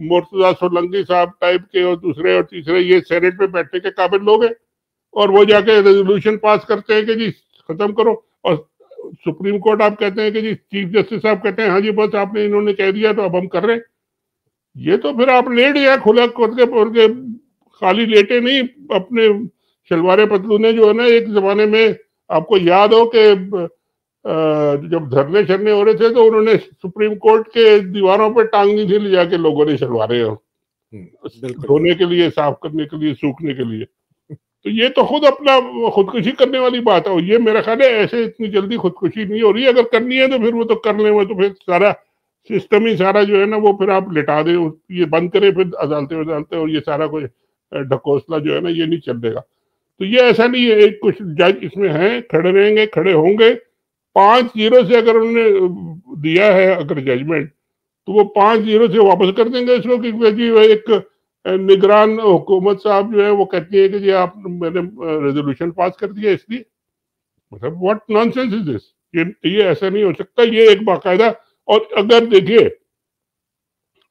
مرتضی سولنگی صاحب ٹائپ کے اور دوسرے اور تیسرے یہ سینٹ میں بیٹھنے کے قابل لوگ ہیں، اور وہ جا کے ریزولوشن پاس کرتے ہیں کہ جی ختم کرو، اور سپریم کورٹ آپ کہتے ہیں کہ جی چیف جسٹس صاحب کہتے ہیں ہاں جی بس آپ نے انہوں نے کہہ دیا تو اب ہم کر رہے ہیں. یہ تو پھر آپ لیٹ گیا کھلا کر کے خالی لیٹے نہیں. اپنے شلوار پتلونے جو ہے نا، ایک زمانے میں آپ کو یاد ہو کہ جب دھرنے شرنے ہو رہے تھے تو انہوں نے سپریم کورٹ کے دیواروں پہ ٹانگنی تھی لے جا کے لوگوں نے شلوارے دھونے کے لیے، صاف کرنے کے لیے، سوکھنے کے لیے. تو یہ تو خود اپنا خودکشی کرنے والی بات ہے. یہ میرا خیال ہے ایسے اتنی جلدی خودکشی نہیں ہو رہی ہے. اگر کرنی ہے تو پھر وہ تو کر لیں، وہ تو پھر سارا سسٹم ہی سارا جو ہے نا وہ پھر آپ لٹا دیں، یہ بند کریں، پھر عدالتیں اور یہ سارا کوئی ڈھکوسلا جو ہے نا یہ نہیں چل دے گا. تو یہ ایسا نہیں ہے. ایک کچھ جج اس میں ہیں، کھڑے رہیں گے، کھڑے ہوں گے. 5-0 سے اگر انہوں نے دیا ہے اگر ججمنٹ، تو وہ 5-0 سے واپس کر دیں گے اس کو کہ جی ایک نگران حکومت صاحب جو ہے وہ کہتی ہے کہ جی آپ میں نے ریزولوشن پاس کر دیا اس لیے. مطلب واٹ نان سینس از دس؟ یہ ایسا نہیں ہو سکتا. یہ ایک باقاعدہ، اور اگر دیکھیے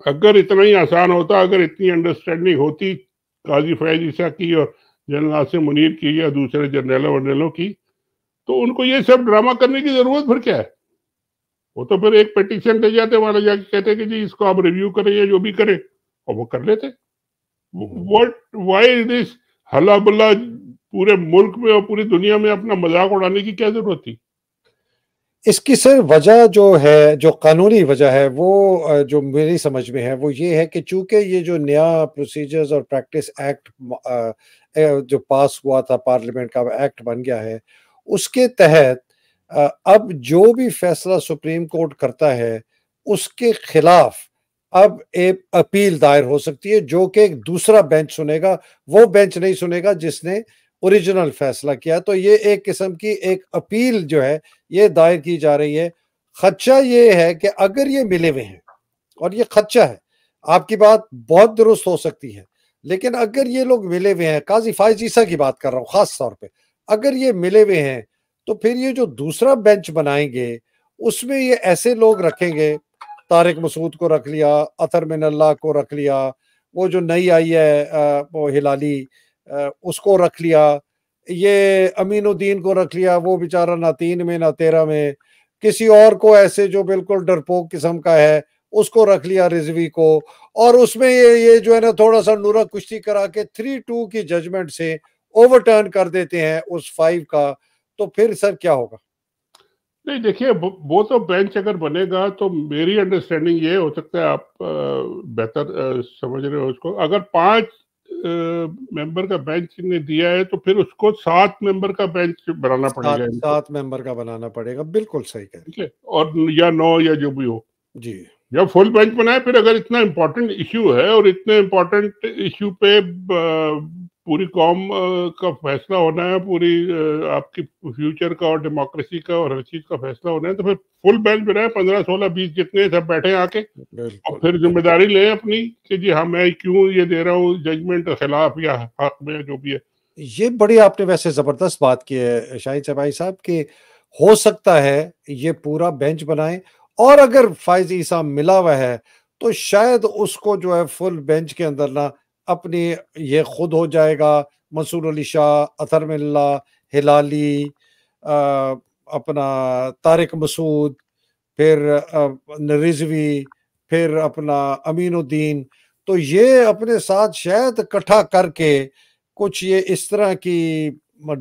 اگر اتنا ہی آسان ہوتا، اگر اتنی انڈرسٹینڈنگ ہوتی قاضی فیض عیسیٰ کی اور جنرل عاصم منیر کی یا دوسرے جرنیلوں کی، تو ان کو یہ سب ڈرامہ کرنے کی ضرورت پھر کیا ہے؟ وہ تو پھر ایک پیٹیشن دے جاتے، وہاں جا کے کہتے کہ جی اس کو آپ ریویو کریں یا جو بھی کریں، اور وہ کر لیتے. وائی دس ہلا بلا پورے ملک میں اور پوری دنیا میں اپنا مذاق اڑانے کی کیا ضرورت تھی؟ اس کی سر وجہ جو ہے، جو قانونی وجہ ہے، وہ جو میری سمجھ میں ہے وہ یہ ہے کہ چونکہ یہ جو نیا پروسیجرز اور پریکٹس ایکٹ جو پاس ہوا تھا، پارلیمنٹ کا ایکٹ بن گیا ہے، اس کے تحت اب جو بھی فیصلہ سپریم کورٹ کرتا ہے اس کے خلاف اب ایک اپیل دائر ہو سکتی ہے، جو کہ ایک دوسرا بینچ سنے گا. وہ بینچ نہیں سنے گا جس نے اوریجنل فیصلہ کیا. تو یہ ایک قسم کی ایک اپیل جو ہے یہ دائر کی جا رہی ہے. خدشہ یہ ہے کہ اگر یہ ملے ہوئے ہیں، اور یہ خدشہ ہے، آپ کی بات بہت درست ہو سکتی ہے، لیکن اگر یہ لوگ ملے ہوئے ہیں، قاضی فائز عیسیٰ کی بات کر رہا ہوں خاص طور پہ، اگر یہ ملے ہوئے ہیں تو پھر یہ جو دوسرا بینچ بنائیں گے اس میں یہ ایسے لوگ رکھیں گے، طارق مسعود کو رکھ لیا، اطہر من اللہ کو رکھ لیا، وہ جو نئی آئی ہے وہ ہلالی اس کو رکھ لیا، یہ امین الدین کو رکھ لیا، وہ بیچارہ نہ 3 میں نہ 13 میں، کسی اور کو ایسے جو بالکل ڈرپوک قسم کا ہے اس کو رکھ لیا، رضوی کو. اور اس میں یہ جو ہے نا تھوڑا سا نورا کشتی کرا کے 3-2 کی ججمنٹ سے اوور ٹرن کر دیتے ہیں اس 5 کا. تو پھر سر کیا ہوگا؟ نہیں دیکھیے، وہ تو بینچ اگر بنے گا تو میری انڈرسٹینڈنگ یہ ہو سکتا ہے، آپ بہتر سمجھ رہے ہو اس کو، اگر 5 ممبر کا بینچ نے دیا ہے تو پھر اس کو 7 ممبر کا بینچ بنانا پڑے گا. 7 ممبر کا بنانا پڑے گا، بالکل صحیح کہہ رہے ہیں. اور یا 9 یا جو بھی ہو، جی یا فل بینچ بنائے. پھر اگر اتنا امپورٹنٹ ایشو ہے اور اتنے امپورٹنٹ ایشو پہ پوری قوم کا فیصلہ ہونا ہے، پوری آپ کی فیوچر کا اور ڈیموکریسی کا اور ہر چیز کا فیصلہ ہونا ہے، تو پھر فل بینچ بنائے، 15 16 20 جتنے سب بیٹھے آ کے، اور پھر ذمہ داری لیں اپنی کہ جی ہاں میں کیوں یہ دے رہا ہوں ججمنٹ خلاف یا حق میں جو بھی ہے. یہ بڑی آپ نے ویسے زبردست بات کی ہے شاہد چبائی صاحب، کہ ہو سکتا ہے یہ پورا بینچ بنائیں، اور اگر فائز عیسیٰ ملا ہوا ہے تو شاید اس کو جو ہے فل بینچ کے اندر نہ اپنی یہ خود ہو جائے گا، منصور علی شاہ، اطہر من اللہ، ہلالی، اپنا طارق مسعود، پھر رضوی، پھر اپنا امین الدین. تو یہ اپنے ساتھ شاید اکٹھا کر کے کچھ یہ اس طرح کی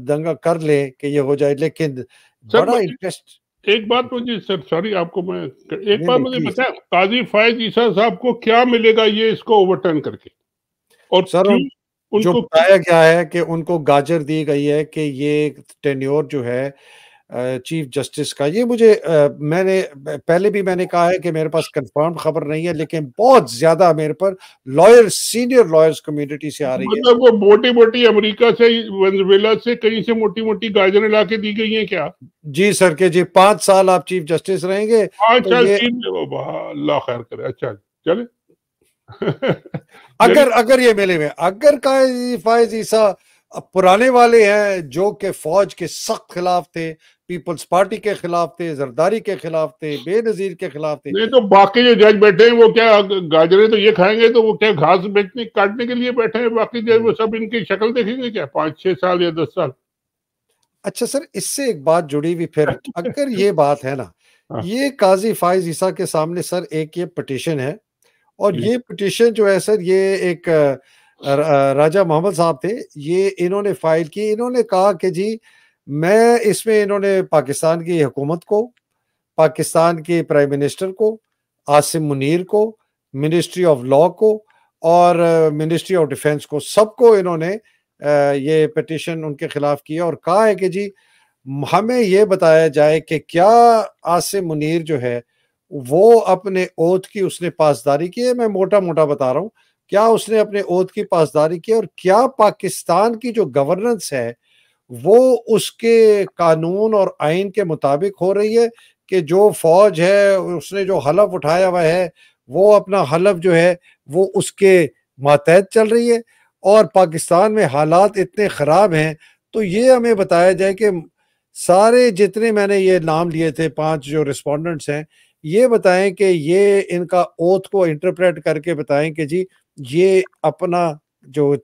دنگا کر لیں کہ یہ ہو جائے. لیکن بڑا انٹرسٹ، ایک بات مجھے سر سوری آپ کو میں ایک بات مجھے پتا ہے، قاضی فائز عیسیٰ صاحب کو کیا ملے گا یہ اس کو اوور ٹرن کر کے؟ اور سر ان جو کو بتایا گیا ہے کہ ان کو گاجر دی گئی ہے کہ یہ ٹینیور جو ہے چیف جسٹس کا، یہ مجھے میں نے پہلے بھی میں نے کہا ہے کہ میرے پاس کنفرم خبر نہیں ہے، لیکن بہت زیادہ میرے پر لائر، سینئر لائرز کمیونٹی سے آ رہی ہے. مطلب وہ موٹی موٹی امریکہ سے، ونزویلا سے، کہیں سے موٹی موٹی گاجریں لا کے دی گئی ہیں کیا؟ جی سر، کہ جی 5 سال آپ چیف جسٹس رہیں گے. 5 سال اللہ خیر کرے. اچھا چلے اگر یہ ملے ہوئے، اگر قاضی فائز عیسیٰ پرانے والے ہیں جو کہ فوج کے سخت خلاف تھے، پیپلز پارٹی کے خلاف تھے، زرداری کے خلاف تھے، بے نظیر کے خلاف تھے. نہیں تو باقی جو جج بیٹھے ہیں وہ کیا گاجرے تو یہ کھائیں گے، تو وہ کیا گھاس بیچنے کاٹنے کے لیے بیٹھے ہیں؟ باقی جج وہ سب ان کی شکل دیکھیں گے کیا 5-6 سال یا 10 سال؟ اچھا سر، اس سے ایک بات جڑی ہوئی پھر، اگر یہ بات ہے نا، یہ قاضی فائز عیسیٰ کے سامنے سر ایک یہ پٹیشن ہے، اور یہ پٹیشن جو ہے سر، یہ ایک راجہ محمد صاحب تھے، یہ انہوں نے فائل کی. انہوں نے کہا کہ جی میں اس میں، انہوں نے پاکستان کی حکومت کو، پاکستان کے پرائم منسٹر کو، عاصم منیر کو، منسٹری آف لا کو، اور منسٹری آف ڈیفینس کو، سب کو انہوں نے یہ پٹیشن ان کے خلاف کیا، اور کہا ہے کہ جی ہمیں یہ بتایا جائے کہ کیا عاصم منیر جو ہے وہ اپنے اوتھ کی اس نے پاسداری کی ہے. میں موٹا موٹا بتا رہا ہوں، کیا اس نے اپنے اوتھ کی پاسداری کی، اور کیا پاکستان کی جو گورننس ہے وہ اس کے قانون اور آئین کے مطابق ہو رہی ہے، کہ جو فوج ہے اس نے جو حلف اٹھایا ہوا ہے وہ اپنا حلف جو ہے وہ اس کے ماتحت چل رہی ہے. اور پاکستان میں حالات اتنے خراب ہیں، تو یہ ہمیں بتایا جائے کہ سارے جتنے میں نے یہ نام لیے تھے 5 جو ریسپونڈنٹس ہیں، یہ بتائیں کہ یہ ان کا اوتھ کو انٹرپریٹ کر کے بتائیں کہ جی یہ اپنا جو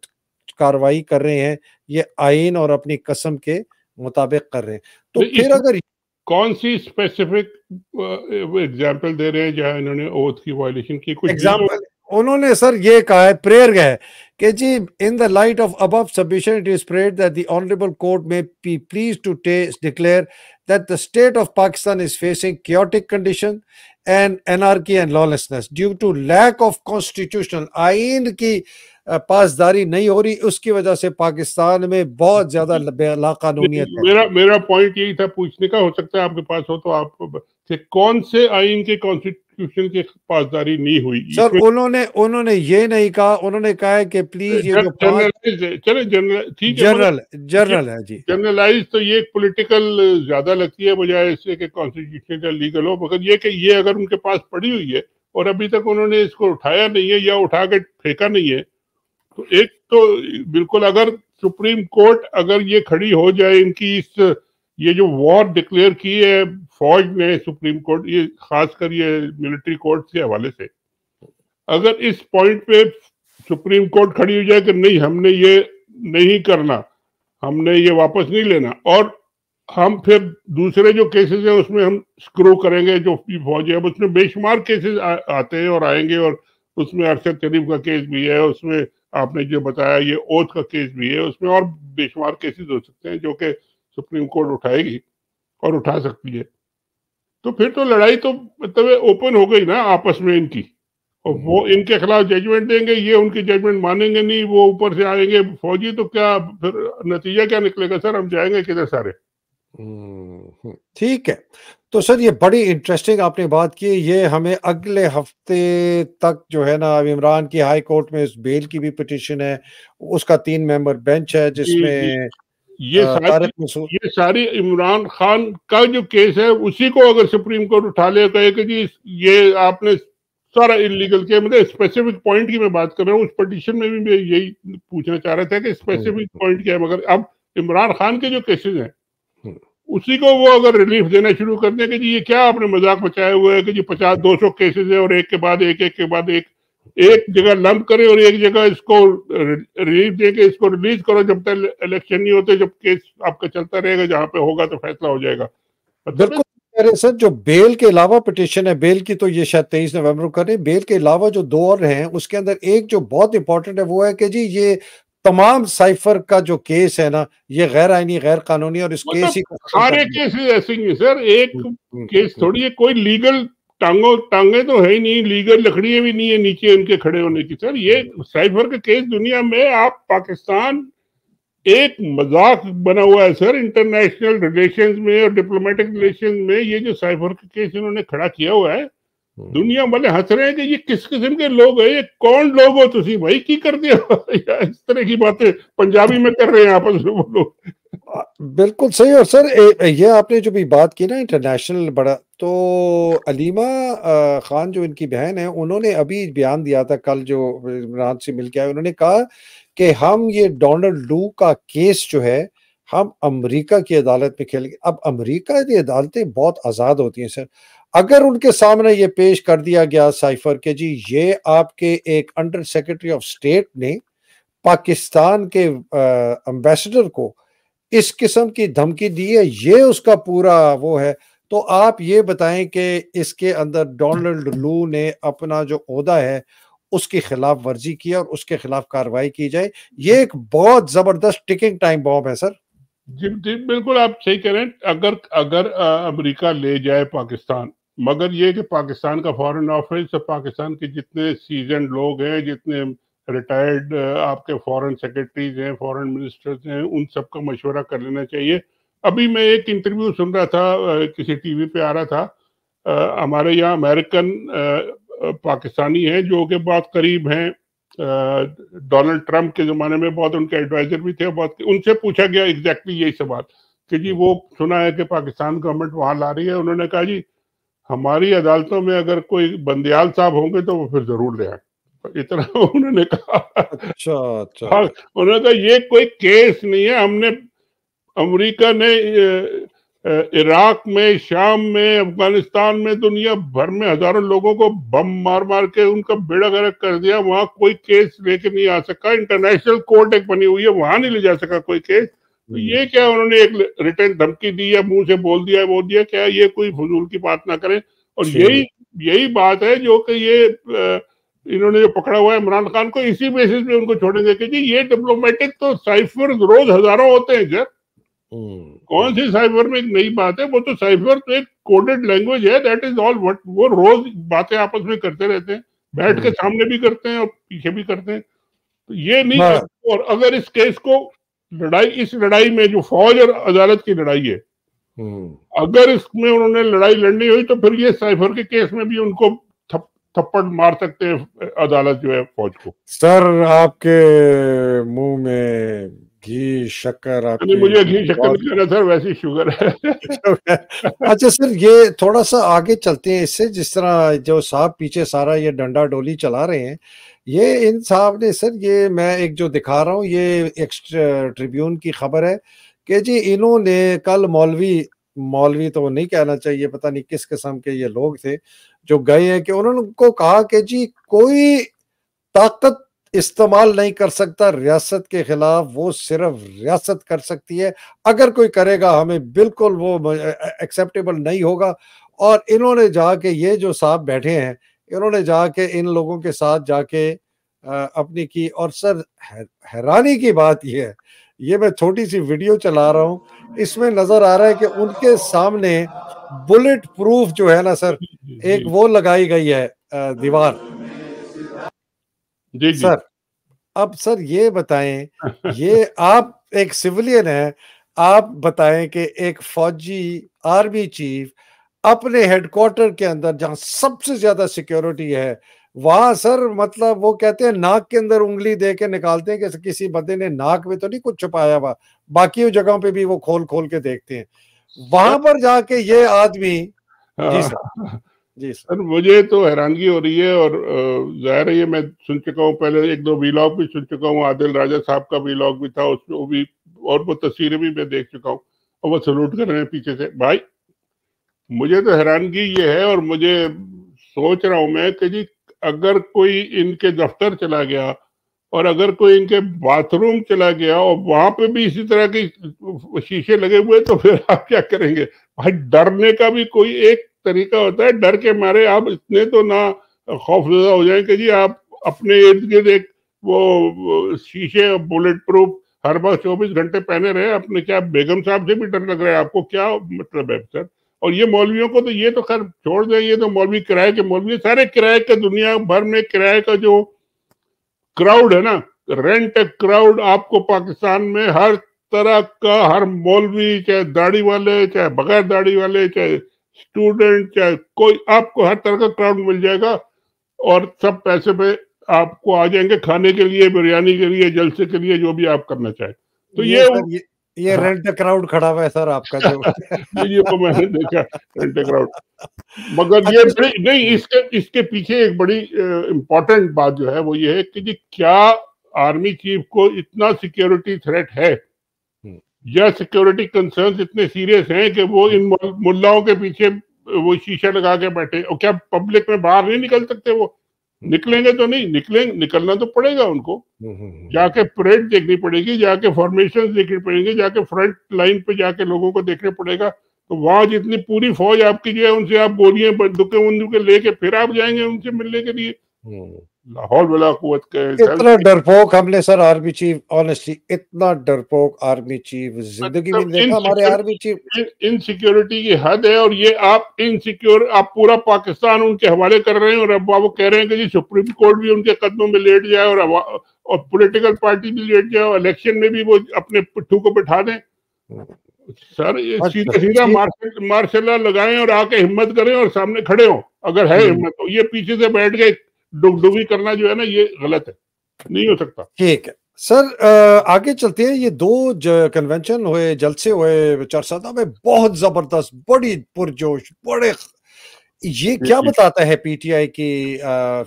کاروائی کر رہے ہیں یہ آئین اور اپنی قسم کے مطابق کر رہے ہیں. تو پھر اگر کون سی اسپیسیفک ایگزامپل دے رہے ہیں جہاں انہوں نے اوتھ کی وائلیشن کی؟ کچھ ایگزامپل انہوں نے سر یہ کہا ہے، پریئر ہے کہ جی in the light of above submission it is prayed that the honorable court may be pleased to declare that the state of Pakistan is facing chaotic condition and anarchy and lawlessness due to lack of constitutional آئین کی پاسداری نہیں ہو رہی، اس کی وجہ سے پاکستان میں بہت زیادہ لاقانونیت ہے. میرا پوائنٹ یہی تھا پوچھنے کا، ہو سکتا ہے آپ کے پاس ہو تو آپ کہ کون سے آئین کے کانسٹیٹیوشن کی پاسداری نہیں ہوئی. سر انہوں نے یہ نہیں کہا، انہوں نے کہا ہے کہ پلیز یہ جو جنرل ہے جی، جنرلائز تو یہ پولیٹیکل زیادہ لگتی ہے بجائے اس سے کہ کانسٹیٹیوشن کا لیگل ہو. مگر یہ کہ یہ اگر ان کے پاس پڑی ہوئی ہے اور ابھی تک انہوں نے اس کو اٹھایا نہیں ہے یا اٹھا کے پھینکا نہیں ہے، تو ایک تو بالکل اگر سپریم کورٹ اگر یہ کھڑی ہو جائے ان کی اس یہ جو وار ڈکلیئر کی ہے فوج نے، سپریم کورٹ، یہ خاص کر یہ ملٹری کورٹ کے حوالے سے، اگر اس پوائنٹ پہ سپریم کورٹ کھڑی ہو جائے کہ نہیں ہم نے یہ نہیں کرنا، ہم نے یہ واپس نہیں لینا، اور ہم پھر دوسرے جو کیسز ہیں اس میں ہم اسکرو کریں گے جو فوج ہے، اس میں بے شمار کیسز آتے ہیں اور آئیں گے، اور اس میں ارشد شریف کا کیس بھی ہے، اس میں آپ نے جو بتایا یہ اوتھ کا کیس بھی ہے، اس میں اور بے شمار کیسز ہو سکتے ہیں جو کہ سپریم کورٹ اٹھائے گی اور اٹھا سکتی ہے. تو پھر تو لڑائی تو مطلب اوپن ہو گئی نا آپس میں ان کی، اور وہ ان کے خلاف ججمنٹ دیں گے، یہ ان کی ججمنٹ مانیں گے نہیں، وہ اوپر سے آئیں گے فوجی، تو کیا پھر نتیجہ کیا نکلے گا سر؟ ہم جائیں گے کدھر سارے؟ ٹھیک ہے. تو سر یہ بڑی انٹرسٹنگ آپ نے بات کی. یہ ہمیں اگلے ہفتے تک جو ہے نا عمران کی ہائی کورٹ میں اس بیل کی بھی پٹیشن ہے، اس کا 3 ممبر بینچ ہے جس میں یہ ساری عمران خان کا جو کیس ہے اسی کو اگر سپریم کورٹ اٹھا لے، کہے کہ جی یہ آپ نے سارا انلیگل کیا، مطلب اسپیسیفک پوائنٹ کی میں بات کر رہا ہوں، اس پٹیشن میں بھی میں یہی پوچھنا چاہ رہا تھا کہ اسپیسیفک پوائنٹ کیا ہے. مگر اب عمران خان کے جو کیسز ہیں اسی کو وہ اگر ریلیف دینا شروع کر دیں کہ جی یہ کیا آپ نے مذاق مچایا ہوا ہے کہ جی 50-200 کیسز ہیں اور ایک کے بعد ایک جگہ لمپ کرے اور ایک جگہ اس کو ریلیف دے کے اس کو ریلیز کرو جب تک الیکشن نہیں ہوتے، جب کیس آپ کا چلتا رہے گا، جہاں پہ ہوگا تو فیصلہ ہو جائے گا. بالکل سر. جو بیل کے علاوہ پٹیشن ہے، بیل کی تو یہ شاید 23 نومبر کو کریں، بیل کے علاوہ جو 2 اور ہیں اس کے اندر ایک جو بہت امپورٹنٹ ہے وہ ہے کہ جی یہ تمام سائفر کا جو کیس ہے نا یہ غیر آئینی، غیر قانونی، اور اس کیس ہی سارے کیسز ایسے ہی ہیں سر. ایک کیس تھوڑی ہے، کوئی لیگل ٹانگیں تو ہے ہی نہیں، لیگل لکڑیاں بھی نہیں ہے نیچے ان کے کھڑے ہونے کی. سر یہ سائفر کا کیس دنیا میں، آپ پاکستان ایک مذاق بنا ہوا ہے سر انٹرنیشنل ریلیشنز میں اور ڈپلومیٹک ریلیشنز میں. یہ جو سائفر کا کیس انہوں نے کھڑا کیا ہوا ہے، دنیا والے ہنس رہے ہیں کہ یہ کس قسم کے لوگ ہیں، یہ کون لوگ ہو تسی بھائی، کی کر دیا اس طرح کی باتیں پنجابی میں کر رہے ہیں آپس میں وہ لوگ. بالکل صحیح. اور سر یہ آپ نے جو بھی بات کی نا انٹرنیشنل بڑا، تو علیمہ خان جو ان کی بہن ہے انہوں نے ابھی بیان دیا تھا کل جو عمران سے مل کے آئے، انہوں نے کہا کہ ہم یہ ڈونلڈ لو کا کیس جو ہے ہم امریکہ کی عدالت میں کھیلیں گے. اب امریکہ کی عدالتیں بہت آزاد ہوتی ہیں سر. اگر ان کے سامنے یہ پیش کر دیا گیا سائفر کہ جی یہ آپ کے ایک انڈر سیکرٹری آف اسٹیٹ نے پاکستان کے امبیسڈر کو اس قسم کی دھمکی دی ہے, یہ اس کا پورا وہ ہے, تو آپ یہ بتائیں کہ اس کے اندر ڈونلڈ لو نے اپنا جو عہدہ ہے اس کی خلاف ورزی کی اور اس کے خلاف کارروائی کی جائے. یہ ایک بہت زبردست ٹکنگ ٹائم بام ہے سر. جی جی بالکل آپ صحیح کہہ رہے ہیں. اگر امریکہ لے جائے پاکستان, مگر یہ کہ پاکستان کا فارن آفس, پاکستان کے جتنے سیزنڈ لوگ ہیں, جتنے ریٹائرڈ آپ کے فارن سیکرٹریز ہیں, فارن منسٹرز ہیں, ان سب کا مشورہ کر لینا چاہیے. ابھی میں ایک انٹرویو سن رہا تھا, کسی ٹی وی پہ آ رہا تھا, ہمارے یہاں امریکن پاکستانی ہیں جو کہ بہت قریب ہیں ڈونلڈ ٹرمپ کے زمانے میں, بہت ان کے ایڈوائزر بھی تھے, بہت ان سے پوچھا گیا ایگزیکٹلی یہی سوال کہ جی وہ سنا ہے کہ پاکستان گورنمنٹ وہاں لا رہی ہے. انہوں نے کہا جی ہماری عدالتوں میں اگر کوئی بندیال صاحب ہوں گے تو وہ پھر ضرور لے آئیں. اتنا انہوں نے کہا. اچھا انہوں نے کہا یہ کوئی کیس نہیں ہے, ہم نے امریکہ نے عراق میں, شام میں, افغانستان میں, دنیا بھر میں ہزاروں لوگوں کو بم مار مار کے ان کا بیڑا غرق کر دیا, وہاں کوئی کیس لے کے نہیں آ سکا. انٹرنیشنل کورٹ ایک بنی ہوئی ہے, وہاں نہیں لے جا سکا کوئی کیس. تو یہ کیا انہوں نے ایک ریٹن دھمکی دی ہے, منہ سے بول دیا وہ دیا, کیا یہ کوئی فضول کی بات نہ کریں. اور یہی بات ہے جو کہ یہ انہوں نے جو پکڑا ہوا ہے عمران خان کو, اسی بیسس پہ ان کو چھوڑیں گے کہ جی یہ ڈپلومیٹک تو سائفر روز ہزاروں ہوتے ہیں سر. کون سی سائفر میں ایک نئی بات ہے, وہ تو سائفر تو ایک کوڈڈ لینگویج ہے, دیٹ از آل وٹ. وہ روز باتیں آپس میں کرتے رہتے ہیں, بیٹھ کے سامنے بھی کرتے ہیں اور پیچھے بھی کرتے ہیں. تو یہ نہیں. اور اگر اس کیس کو اس لڑائی میں جو فوج اور عدالت کی لڑائی ہے, اگر اس میں انہوں نے لڑائی لڑنی ہوئی تو پھر یہ سائفر کے کیس میں بھی ان کو تھپڑ مار سکتے ہیں عدالت جو ہے فوج کو. سر آپ کے منہ میں گھی شکر, آپ مجھے گھی شکر نہیں کہنا سر, ویسی شوگر ہے. اچھا سر یہ تھوڑا سا آگے چلتے ہیں اس سے, جس طرح جو صاحب پیچھے سارا یہ ڈنڈا ڈولی چلا رہے ہیں, یہ ان صاحب نے سر, یہ میں ایک جو دکھا رہا ہوں یہ ایکسٹرا ٹریبیون کی خبر ہے کہ جی انہوں نے کل مولوی تو نہیں کہنا چاہیے, پتہ نہیں کس قسم کے یہ لوگ تھے جو گئے ہیں, کہ انہوں نے کو کہا کہ جی کوئی طاقت استعمال نہیں کر سکتا ریاست کے خلاف, وہ صرف ریاست کر سکتی ہے, اگر کوئی کرے گا ہمیں بالکل وہ ایکسیپٹیبل نہیں ہوگا. اور انہوں نے جا کے یہ جو صاحب بیٹھے ہیں, انہوں نے جا کے ان لوگوں کے ساتھ جا کے اپنی کی. اور سر حیرانی کی بات یہ ہے, یہ میں چھوٹی سی ویڈیو چلا رہا ہوں, اس میں نظر آ رہا ہے کہ ان کے سامنے بلٹ پروف جو ہے نا سر, ایک وہ لگائی گئی ہے دیوار. سر اب سر یہ بتائیں, یہ آپ ایک سیولین ہیں, آپ بتائیں کہ ایک فوجی آرمی چیف اپنے ہیڈ کوارٹر کے اندر جہاں سب سے زیادہ سیکیورٹی ہے, وہاں سر مطلب وہ کہتے ہیں ناک کے اندر انگلی دے کے نکالتے ہیں کہ کسی بندے نے ناک میں تو نہیں کچھ چھپایا ہوا, باقی جگہوں پہ بھی وہ کھول کے دیکھتے ہیں, وہاں پر جا کے یہ آدمی. جی سر مجھے تو حیرانگی ہو رہی ہے, اور ظاہر ہے یہ میں سن چکا ہوں, پہلے 1-2 ویلاگ بھی سن چکا ہوں, عادل راجہ صاحب کا ویلاگ بھی تھا, اس میں وہ بھی, اور وہ تصویریں بھی میں دیکھ چکا ہوں, اور وہ سلوٹ کر رہے ہیں پیچھے سے. بھائی مجھے تو حیرانگی یہ ہے, اور مجھے سوچ رہا ہوں میں کہ جی اگر کوئی ان کے دفتر چلا گیا, اور اگر کوئی ان کے باتھ روم چلا گیا اور وہاں پہ بھی اسی طرح کی شیشے لگے ہوئے, تو پھر آپ کیا کریں گے بھائی؟ ڈرنے کا بھی کوئی ایک طریقہ ہوتا ہے, ڈر کے مارے آپ اتنے تو نہ خوف زدہ ہو جائیں کہ جی آپ اپنے ارد گرد ایک وہ شیشے بلٹ پروف ہر وقت 24 گھنٹے پہنے رہے اپنے. کیا بیگم صاحب سے بھی ڈر لگ رہا ہے آپ کو؟ کیا مطلب ہے سر؟ اور یہ مولویوں کو تو یہ تو خیر چھوڑ دیں, یہ تو مولوی کرائے کے مولوی, سارے کرائے کے, دنیا بھر میں کرائے کا جو کراؤڈ ہے نا, رینٹ کراؤڈ, آپ کو پاکستان میں ہر طرح کا, ہر مولوی, چاہے داڑھی والے, چاہے بغیر داڑھی والے, چاہے اسٹوڈنٹ, چاہے کوئی, آپ کو ہر طرح کا کراؤڈ مل جائے گا, اور سب پیسے پہ آپ کو آ جائیں گے کھانے کے لیے, بریانی کے لیے, جلسے کے لیے, جو بھی آپ کرنا چاہیں. تو یہ رینٹ کراؤڈ کھڑا ہوا ہے سر آپ کا جو یہ میں نے دیکھا رینٹ کراؤڈ. مگر یہ بڑی نہیں, اس کے پیچھے ایک بڑی امپورٹنٹ بات جو ہے وہ یہ ہے کہ جی کیا آرمی چیف کو اتنا سیکیورٹی تھریٹ ہے یا سیکورٹی کنسرنز اتنے سیریس ہیں کہ وہ ان ملاؤں کے پیچھے وہ شیشہ لگا کے بیٹھے، اور کیا پبلک میں باہر نہیں نکل سکتے؟ وہ نکلیں گے تو نہیں نکلنا تو پڑے گا ان کو، جا کے پریڈ دیکھنی پڑے گی، جا کے فارمیشن دیکھنی پڑیں گی، جا کے فرنٹ لائن پہ جا کے لوگوں کو دیکھنا پڑے گا. تو وہاں جتنی پوری فوج آپ کی جو ہے ان سے آپ گولیاں بندوقیں لے کے پھر آپ جائیں گے ان سے ملنے کے لیے. لاہور ولا قوت کا اتنا ڈرپوک ہم نے سر آرمی چیف، آنیسٹلی اتنا ڈرپوک آرمی چیف زندگی میں نہیں دیکھا. ہمارے آرمی چیف انسیکیورٹی کی حد ہے، اور یہ آپ انسیکیور، آپ پورا پاکستان ان کے حوالے کر رہے ہیں، اور اب وہ کہہ رہے ہیں کہ جی سپریم کورٹ بھی ان کے قدموں میں لیٹ جائے، اور پولیٹیکل پارٹی بھی لیٹ جائے، اور الیکشن میں بھی وہ اپنے پٹھو کو بٹھا دیں. سر یہ سیدھا سیدھا مارشل لا لگائیں اور آ کے ہمت کریں اور سامنے کھڑے ہوں اگر ہے ہمت. تو یہ پیچھے سے بیٹھ کے ڈگڈگی کرنا جو ہے نا یہ غلط ہے، نہیں ہو سکتا. ٹھیک ہے سر، آگے چلتے ہیں. یہ دو کنونشن ہوئے، جلسے ہوئے چارسادہ میں، بہت زبردست، بڑی پرجوش، بڑے. یہ کیا بتاتا ہے پی ٹی آئی کی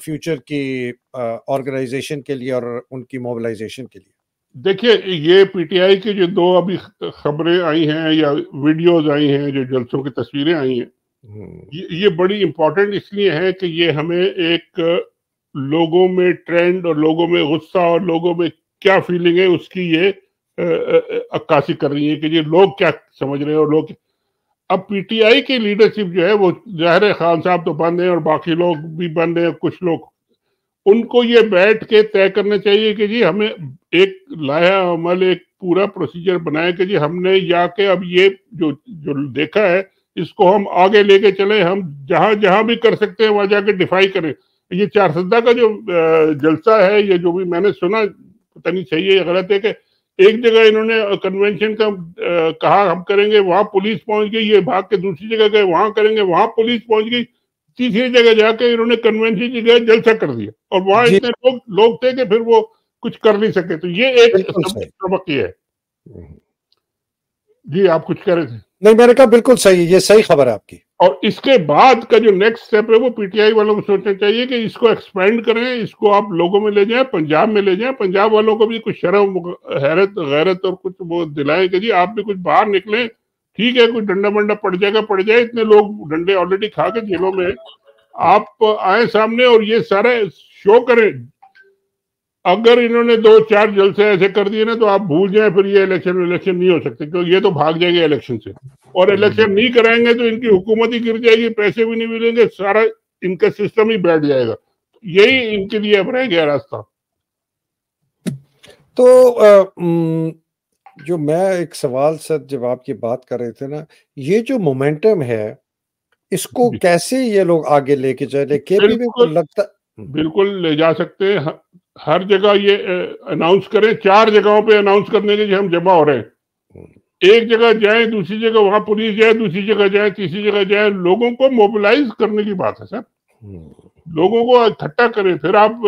فیوچر کی آرگنائزیشن کے لیے اور ان کی موبلائزیشن کے لیے؟ دیکھیے یہ پی ٹی آئی کی جو دو ابھی خبریں آئی ہیں یا ویڈیوز آئی ہیں، جو جلسوں کی تصویریں آئی ہیں، یہ بڑی امپورٹنٹ اس لیے ہے کہ یہ ہمیں ایک لوگوں میں ٹرینڈ اور لوگوں میں غصہ اور لوگوں میں کیا فیلنگ ہے اس کی یہ عکاسی کر رہی ہے کہ یہ لوگ کیا سمجھ رہے ہیں. اور لوگ اب پی ٹی آئی کی لیڈرشپ جو ہے وہ ظاہر خان صاحب تو بند ہیں اور باقی لوگ بھی بند ہیں، کچھ لوگ، ان کو یہ بیٹھ کے طے کرنا چاہیے کہ جی ہمیں ایک لائحہ عمل، ایک پورا پروسیجر بنائے کہ جی ہم نے جا کے اب یہ جو دیکھا ہے اس کو ہم آگے لے کے چلیں، ہم جہاں جہاں بھی کر سکتے ہیں وہاں جا کے ڈیفائی کریں. یہ چارسدہ کا جو جلسہ ہے، یہ جو بھی میں نے سنا، پتہ نہیں صحیح ہے یا غلط ہے، کہ ایک جگہ انہوں نے کنونشن کا کہا ہم کریں گے، وہاں پولیس پہنچ گئی، یہ بھاگ کے دوسری جگہ گئے وہاں کریں گے، وہاں پولیس پہنچ گئی، تیسری جگہ جا کے انہوں نے کنونشن کی جگہ جلسہ کر دیا، اور وہاں اتنے لوگ تھے کہ پھر وہ کچھ کر نہیں سکے. تو یہ ایک سبق یہ ہے. جی آپ کچھ کہہ رہے تھے؟ نہیں، میں نے کہا بالکل صحیح، یہ صحیح خبر ہے آپ کی. اور اس کے بعد کا جو نیکسٹ سٹیپ ہے وہ پی ٹی آئی والوں کو سوچنا چاہیے کہ اس کو ایکسپینڈ کریں، اس کو آپ لوگوں میں لے جائیں، پنجاب میں لے جائیں، پنجاب والوں کو بھی کچھ شرم، حیرت، غیرت اور کچھ وہ دلائیں کہ جی آپ بھی کچھ باہر نکلیں. ٹھیک ہے کوئی ڈنڈا منڈا پڑ جائے گا پڑ جائے، اتنے لوگ ڈنڈے آلریڈی کھا کے جیلوں میں، آپ آئیں سامنے اور یہ سارا شو کریں. اگر انہوں نے 2-4 جلسے ایسے کر دیے نا تو آپ بھول جائیں، پھر یہ الیکشن نہیں ہو سکتے، کیونکہ یہ تو بھاگ جائیں گے الیکشن سے، اور الیکشن نہیں کرائیں گے تو ان کی حکومت ہی گر جائے گی، پیسے بھی نہیں ملیں گے، سارا ان کا سسٹم ہی بیٹھ جائے گا. یہی ان کے لیے اب رہ گیا راستہ. تو جو میں ایک سوال سر، جب آپ کی بات کر رہے تھے نا، یہ جو مومنٹم ہے اس کو کیسے یہ لوگ آگے لے کے چلے؟ کے پی میں کو لگتا بالکل لے جا سکتے ہیں. ہر جگہ یہ اناؤنس کریں، 4 جگہوں پہ اناؤنس کرنے کے ہم جمع ہو رہے ہیں. ایک جگہ جائیں، دوسری جگہ وہاں پولیس جائے، دوسری جگہ جائیں، تیسری جگہ جائیں، لوگوں کو موبلائز کرنے کی بات ہے سر. لوگوں کو اکٹھا کریں، پھر آپ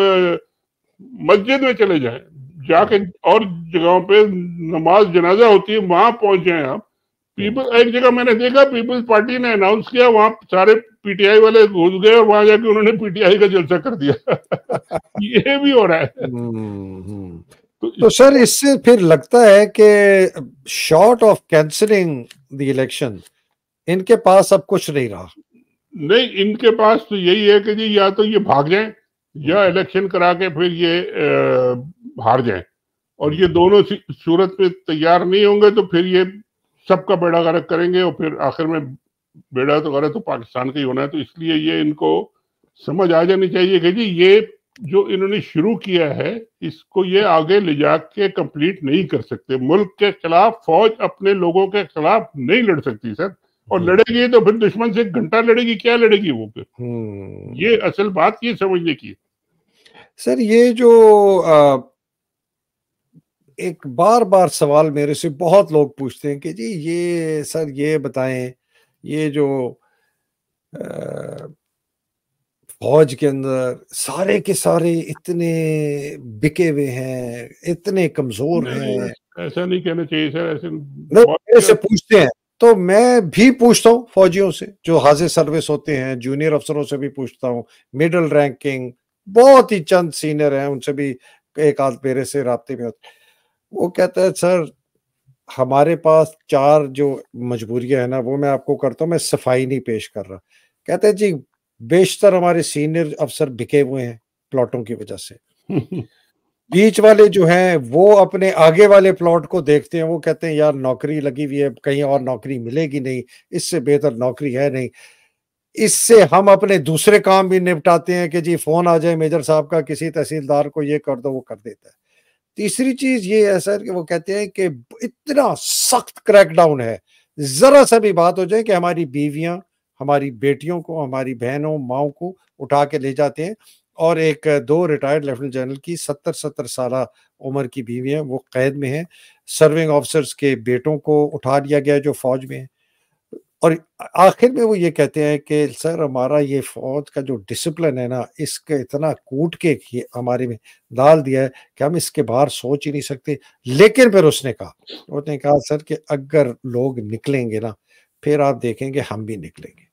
مسجد میں چلے جائیں، جا کے اور جگہوں پہ نماز جنازہ ہوتی ہے وہاں پہنچ جائیں آپ. ایک جگہ میں نے دیکھا پیپلز پارٹی نے اناؤنس کیا، وہاں سارے پی ٹی آئی والے گھس گئے اور وہاں جا کے انہوں نے پی ٹی آئی کا جلسہ کر دیا. یہ بھی ہو رہا ہے. تو سر اس سے پھر لگتا ہے کہ short of cancelling the election ان کے پاس اب کچھ نہیں رہا. نہیں، ان کے پاس تو یہی ہے کہ جی یا تو یہ بھاگ جائیں یا الیکشن کرا کے پھر یہ ہار جائیں، اور یہ دونوں صورت پہ تیار نہیں ہوں گے تو پھر یہ سب کا بیڑا غرق کریں گے، اور پھر آخر میں بیڑا تو غرق تو پاکستان کا ہی ہونا ہے. تو اس لیے یہ ان کو سمجھ آ جانی چاہیے کہ جی یہ جو انہوں نے شروع کیا ہے اس کو یہ آگے لے جا کے کمپلیٹ نہیں کر سکتے. ملک کے خلاف فوج اپنے لوگوں کے خلاف نہیں لڑ سکتی سر، اور لڑے گی تو پھر دشمن سے 1 گھنٹہ لڑے گی، کیا لڑے گی وہ پھر. یہ اصل بات یہ سمجھنے کی. سر یہ جو ایک بار بار سوال میرے سے بہت لوگ پوچھتے ہیں کہ جی یہ سر یہ بتائیں، یہ جو فوج کے اندر سارے کے سارے اتنے بکے ہوئے ہیں، اتنے کمزور ہیں. ایسا نہیں کہنا چاہیے سر، ایسے میرے سے پوچھتے ہیں تو میں بھی پوچھتا ہوں فوجیوں سے جو حاضر سروس ہوتے ہیں، جونیئر افسروں سے بھی پوچھتا ہوں، میڈل رینکنگ بہت ہی چند سینئر ہیں ان سے بھی ایک آدھ میرے سے رابطے میں ہوتے. وہ کہتا ہے سر ہمارے پاس 4 جو مجبوریاں ہیں نا وہ میں آپ کو کرتا ہوں، میں صفائی نہیں پیش کر رہا. کہتے ہیں جی بیشتر ہمارے سینئر افسر بکے ہوئے ہیں پلاٹوں کی وجہ سے. بیچ والے جو ہیں وہ اپنے آگے والے پلاٹ کو دیکھتے ہیں، وہ کہتے ہیں یار نوکری لگی ہوئی ہے، کہیں اور نوکری ملے گی نہیں، اس سے بہتر نوکری ہے نہیں. اس سے ہم اپنے دوسرے کام بھی نپٹاتے ہیں کہ جی فون آ جائے میجر صاحب کا، کسی تحصیلدار کو یہ کر دو، وہ کر دیتا ہے. تیسری چیز یہ ہے سر کہ وہ کہتے ہیں کہ اتنا سخت کریک ڈاؤن ہے، ذرا سا بھی بات ہو جائے کہ ہماری بیویاں، ہماری بیٹیوں کو، ہماری بہنوں ماؤں کو اٹھا کے لے جاتے ہیں. اور ایک 2 ریٹائرڈ لیفٹیننٹ جنرل کی 70 سالہ عمر کی بیویاں وہ قید میں ہیں. سرونگ آفیسرز کے بیٹوں کو اٹھا لیا گیا جو فوج میں ہیں. اور آخر میں وہ یہ کہتے ہیں کہ سر ہمارا یہ فوج کا جو ڈسپلن ہے نا، اس کے اتنا کوٹ کے ہمارے میں ڈال دیا ہے کہ ہم اس کے باہر سوچ ہی نہیں سکتے. لیکن پھر اس نے کہا سر کہ اگر لوگ نکلیں گے نا پھر آپ دیکھیں گے ہم بھی نکلیں گے.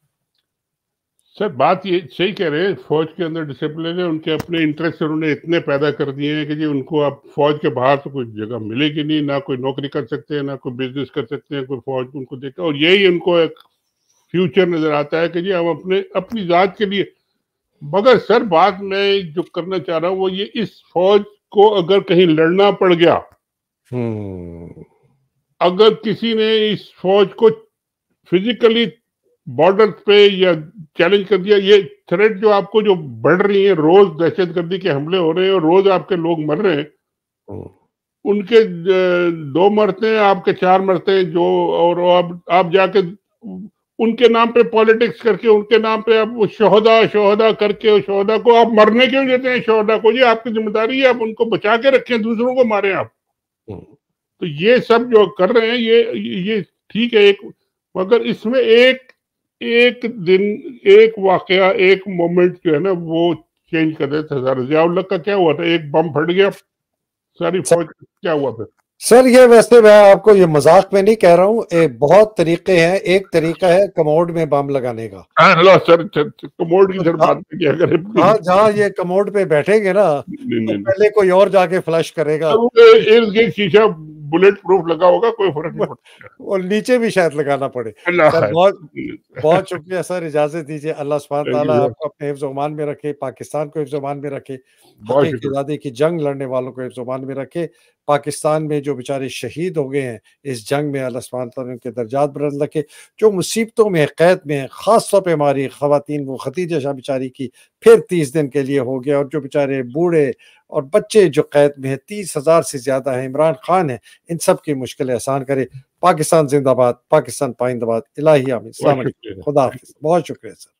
سر بات یہ صحیح کہہ رہے ہیں، فوج کے اندر ڈسپلن ہے، ان کے اپنے انٹرسٹ انہوں نے اتنے پیدا کر دیے ہیں کہ جی ان کو اب فوج کے باہر تو کوئی جگہ ملے گی نہیں، نہ کوئی نوکری کر سکتے ہیں، نہ کوئی بزنس کر سکتے ہیں، کوئی فوج ان کو دیکھا. اور یہی ان کو ایک فیوچر نظر آتا ہے کہ جی ہم اپنی ذات کے لیے. مگر سر بات میں جو کرنا چاہ رہا ہوں وہ یہ، اس فوج کو اگر کہیں لڑنا پڑ گیا، اگر کسی نے اس فوج کو فزیکلی بارڈر پہ یا چیلنج کر دیا، یہ تھریٹ جو آپ کو جو بڑھ رہی ہے، روز دہشت گردی کے حملے ہو رہے ہیں اور روز آپ کے لوگ مر رہے ہیں، ان کے 2 مرتے ہیں، آپ کے 4 مرتے ہیں جو، اور آپ جا کے ان کے نام پہ پالیٹکس کر کے، ان کے نام پہ آپ شہدا کر کے، شہدا کو آپ مرنے کیوں دیتے ہیں؟ شہدا کو، یہ آپ کی ذمہ داری ہے، آپ ان کو بچا کے رکھیں، دوسروں کو ماریں آپ. تو یہ سب جو کر رہے ہیں یہ ٹھیک ہے، مگر اس میں ایک دن، ایک واقعہ، ایک مومنٹ جو ہے نا وہ چینج کر دیتا ہے. ضیاء الحق کا کیا ہوا تھا؟ ایک بم پھٹ گیا، ساری فوج کیا ہوا پھر؟ سر یہ ویسے میں آپ کو یہ مذاق میں نہیں کہہ رہا ہوں، بہت طریقے ہیں. ایک طریقہ ہے کموڈ میں بم لگانے کا. ہاں سر، کموڈ کی سر بات کیا کرے. ہاں جہاں یہ کموڈ پہ بیٹھیں گے نا تو پہلے کوئی اور جا کے فلش کرے گا. شیشہ بلٹ پروف لگا ہوگا، کوئی فرق نہیں پڑتا. اور نیچے بھی شاید لگانا پڑے. سر بہت شکریہ سر، اجازت دیجیے. اللہ سبحانہ تعالیٰ آپ کو اپنے حفظ و امان میں رکھے، پاکستان کو حفظ و امان میں رکھے، حقیقی آزادی کی جنگ لڑنے والوں کو حفظ و امان میں رکھے. پاکستان میں جو بیچارے شہید ہو گئے ہیں اس جنگ میں، اللہ سبحانہ تعالیٰ ان کے درجات بلند رکھے. جو مصیبتوں میں قید میں ہیں، خاص طور پہ ہماری خواتین، وہ ختیجہ شاہ بیچاری کی پھر 30 دن کے لیے ہو گیا، اور جو بیچارے بوڑھے اور بچے جو قید میں ہیں 30,000 سے زیادہ ہیں، عمران خان ہیں، ان سب کی مشکلیں آسان کرے. پاکستان زندہ باد، پاکستان پائندہ باد. الہی آمین. السلام علیکم، خدا حافظ. بہت شکریہ سر.